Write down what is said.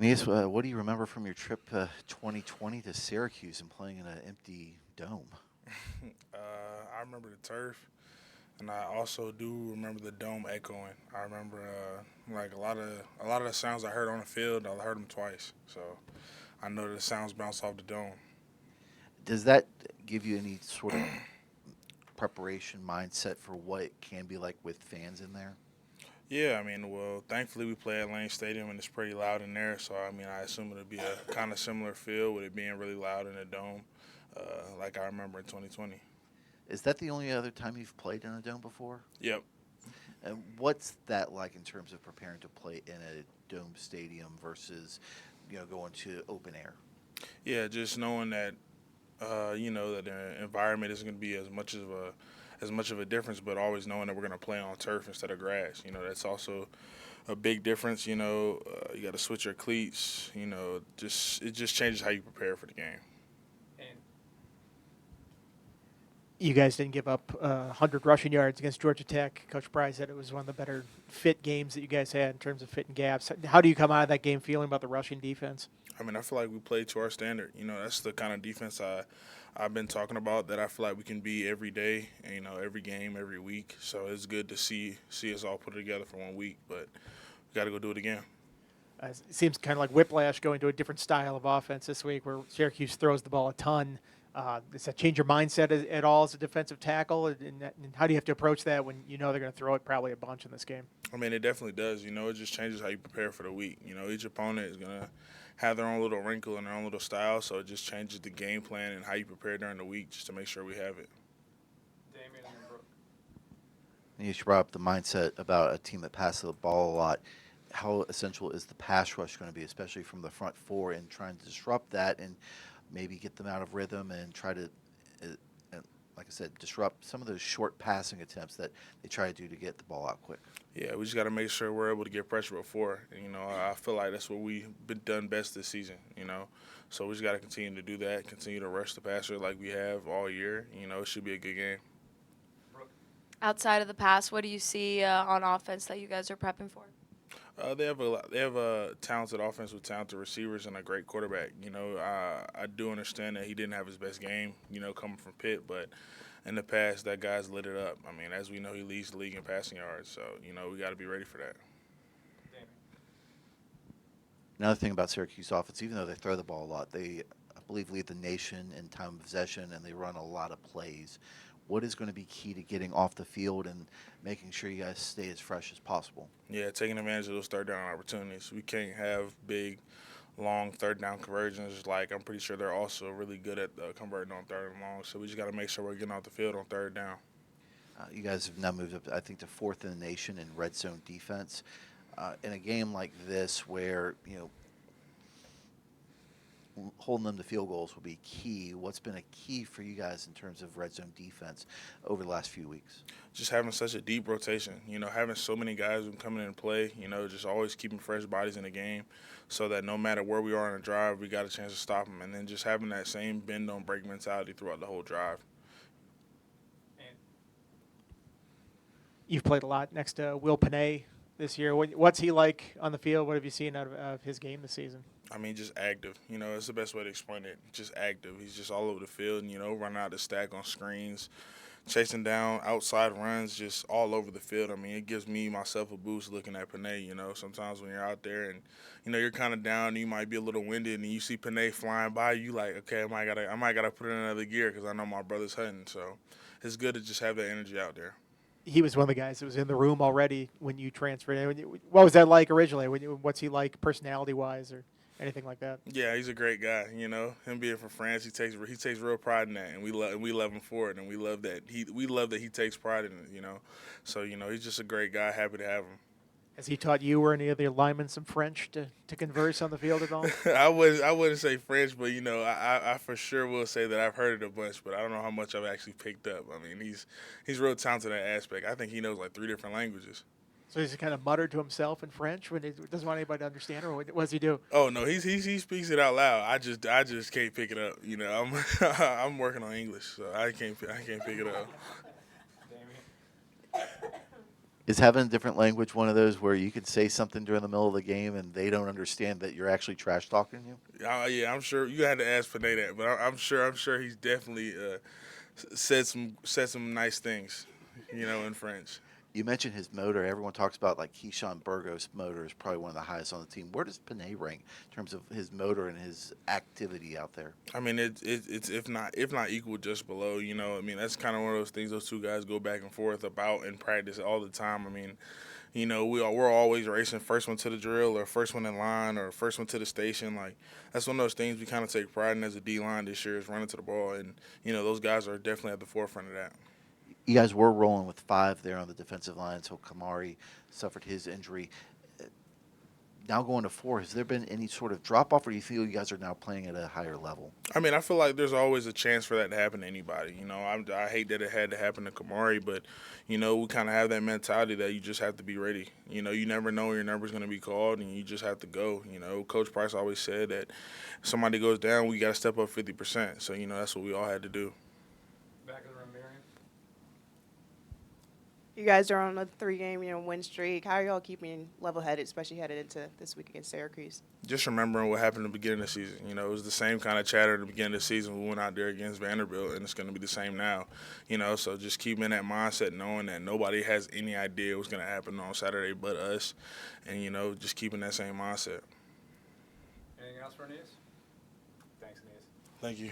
Aeneas, what do you remember from your trip 2020 to Syracuse and playing in an empty dome? I remember the turf, and I also do remember the dome echoing. I remember like a lot of the sounds I heard on the field. I heard them twice, so I know the sounds bounce off the dome. Does that give you any sort of preparation mindset for what it can be like with fans in there? Yeah, I mean, well, thankfully we play at Lane Stadium and it's pretty loud in there. So I mean, I assume it'll be a kind of similar feel with it being really loud in the dome, like I remember in 2020. Is that the only other time you've played in a dome before? Yep. And what's that like in terms of preparing to play in a dome stadium versus, going to open air? Yeah, just knowing that that the environment isn't going to be as much of a difference, but always knowing that we're going to play on turf instead of grass. That's also a big difference. You got to switch your cleats. Just it just changes how you prepare for the game. You guys didn't give up 100 rushing yards against Georgia Tech. Coach Bry said it was one of the better fit games that you guys had in terms of fitting gaps. How do you come out of that game feeling about the rushing defense? I mean, I feel like we played to our standard. That's the kind of defense I've been talking about that I feel like we can be every day, and, every game, every week. So it's good to see us all put it together for 1 week, but we got to go do it again. It seems kind of like whiplash going to a different style of offense this week where Syracuse throws the ball a ton. Does that change your mindset at all as a defensive tackle? And how do you have to approach that when you know they're going to throw it probably a bunch in this game? I mean, it definitely does. It just changes how you prepare for the week. Each opponent is going to have their own little wrinkle and their own little style, so it just changes the game plan and how you prepare during the week just to make sure we have it. You brought up the mindset about a team that passes the ball a lot. How essential is the pass rush going to be, especially from the front four, and trying to disrupt that and maybe get them out of rhythm and try to, like I said, disrupt some of those short passing attempts that they try to do to get the ball out quick? Yeah, we just got to make sure we're able to get pressure before. I feel like that's what we've been done best this season. So we just got to continue to do that, continue to rush the passer like we have all year. It should be a good game. Outside of the pass, what do you see on offense that you guys are prepping for? They have a talented offense with talented receivers and a great quarterback. I do understand that he didn't have his best game. Coming from Pitt, but in the past that guy's lit it up. I mean, as we know, he leads the league in passing yards. So we got to be ready for that. Another thing about Syracuse offense, even though they throw the ball a lot, they, I believe, lead the nation in time of possession, and they run a lot of plays. What is going to be key to getting off the field and making sure you guys stay as fresh as possible? Yeah, taking advantage of those third down opportunities. We can't have big, long third down conversions. Like, I'm pretty sure they're also really good at converting on third and long. So we just got to make sure we're getting off the field on third down. You guys have now moved up, I think, to fourth in the nation in red zone defense. In a game like this, where holding them to field goals will be key. What's been a key for you guys in terms of red zone defense over the last few weeks? Just having such a deep rotation, having so many guys who come in and play, just always keeping fresh bodies in the game so that no matter where we are in the drive, we got a chance to stop them. And then just having that same bend don't break mentality throughout the whole drive. You've played a lot next to Will Panay this year. What's he like on the field? What have you seen out of his game this season? I mean, just active. It's the best way to explain it. Just active. He's just all over the field and, running out the stack on screens, chasing down outside runs, just all over the field. I mean, it gives me, myself, a boost looking at Panay. Sometimes when you're out there and, you're kind of down and you might be a little winded and you see Panay flying by, you like, okay, I might gotta put in another gear because I know my brother's hunting. So it's good to just have that energy out there. He was one of the guys that was in the room already when you transferred in. What was that like originally? What's he like personality-wise or anything like that? Yeah, he's a great guy. Him being from France, he takes real pride in that, and we love him for it, and we love that he takes pride in it. So he's just a great guy. Happy to have him. Has he taught you or any of the linemen some French to converse on the field at all? I wouldn't say French, but I for sure will say that I've heard it a bunch, but I don't know how much I've actually picked up. I mean, he's real talented in that aspect. I think he knows like 3 different languages. So he's kind of muttered to himself in French when he doesn't want anybody to understand, or what does he do? Oh no, he speaks it out loud. I just can't pick it up. I'm I'm working on English, so I can't pick it up. Is having a different language one of those where you could say something during the middle of the game and they don't understand that you're actually trash talking you? Yeah, I'm sure you had to ask Panay that, but I'm sure he's definitely said some nice things, in French. You mentioned his motor. Everyone talks about like Keyshawn Burgos' motor is probably one of the highest on the team. Where does Panay rank in terms of his motor and his activity out there? I mean, it's if not equal, just below. I mean, that's kind of one of those things those two guys go back and forth about in practice all the time. I mean, we're always racing first one to the drill or first one in line or first one to the station. Like that's one of those things we kind of take pride in as a D line this year is running to the ball, and those guys are definitely at the forefront of that. You guys were rolling with five there on the defensive line until Kamari suffered his injury. Now going to four, has there been any sort of drop off, or do you feel you guys are now playing at a higher level? I mean, I feel like there's always a chance for that to happen to anybody. I hate that it had to happen to Kamari, but we kind of have that mentality that you just have to be ready. You never know when your number's going to be called, and you just have to go. Coach Price always said that if somebody goes down, we got to step up 50%. So that's what we all had to do. Back of the room, Miriam. You guys are on a 3-game, win streak. How are y'all keeping level-headed, especially headed into this week against Syracuse? Just remembering what happened at the beginning of the season. It was the same kind of chatter at the beginning of the season. We went out there against Vanderbilt, and it's going to be the same now. So just keeping that mindset, knowing that nobody has any idea what's going to happen on Saturday but us, and, just keeping that same mindset. Anything else for Aeneas? Thanks, Aeneas. Thank you.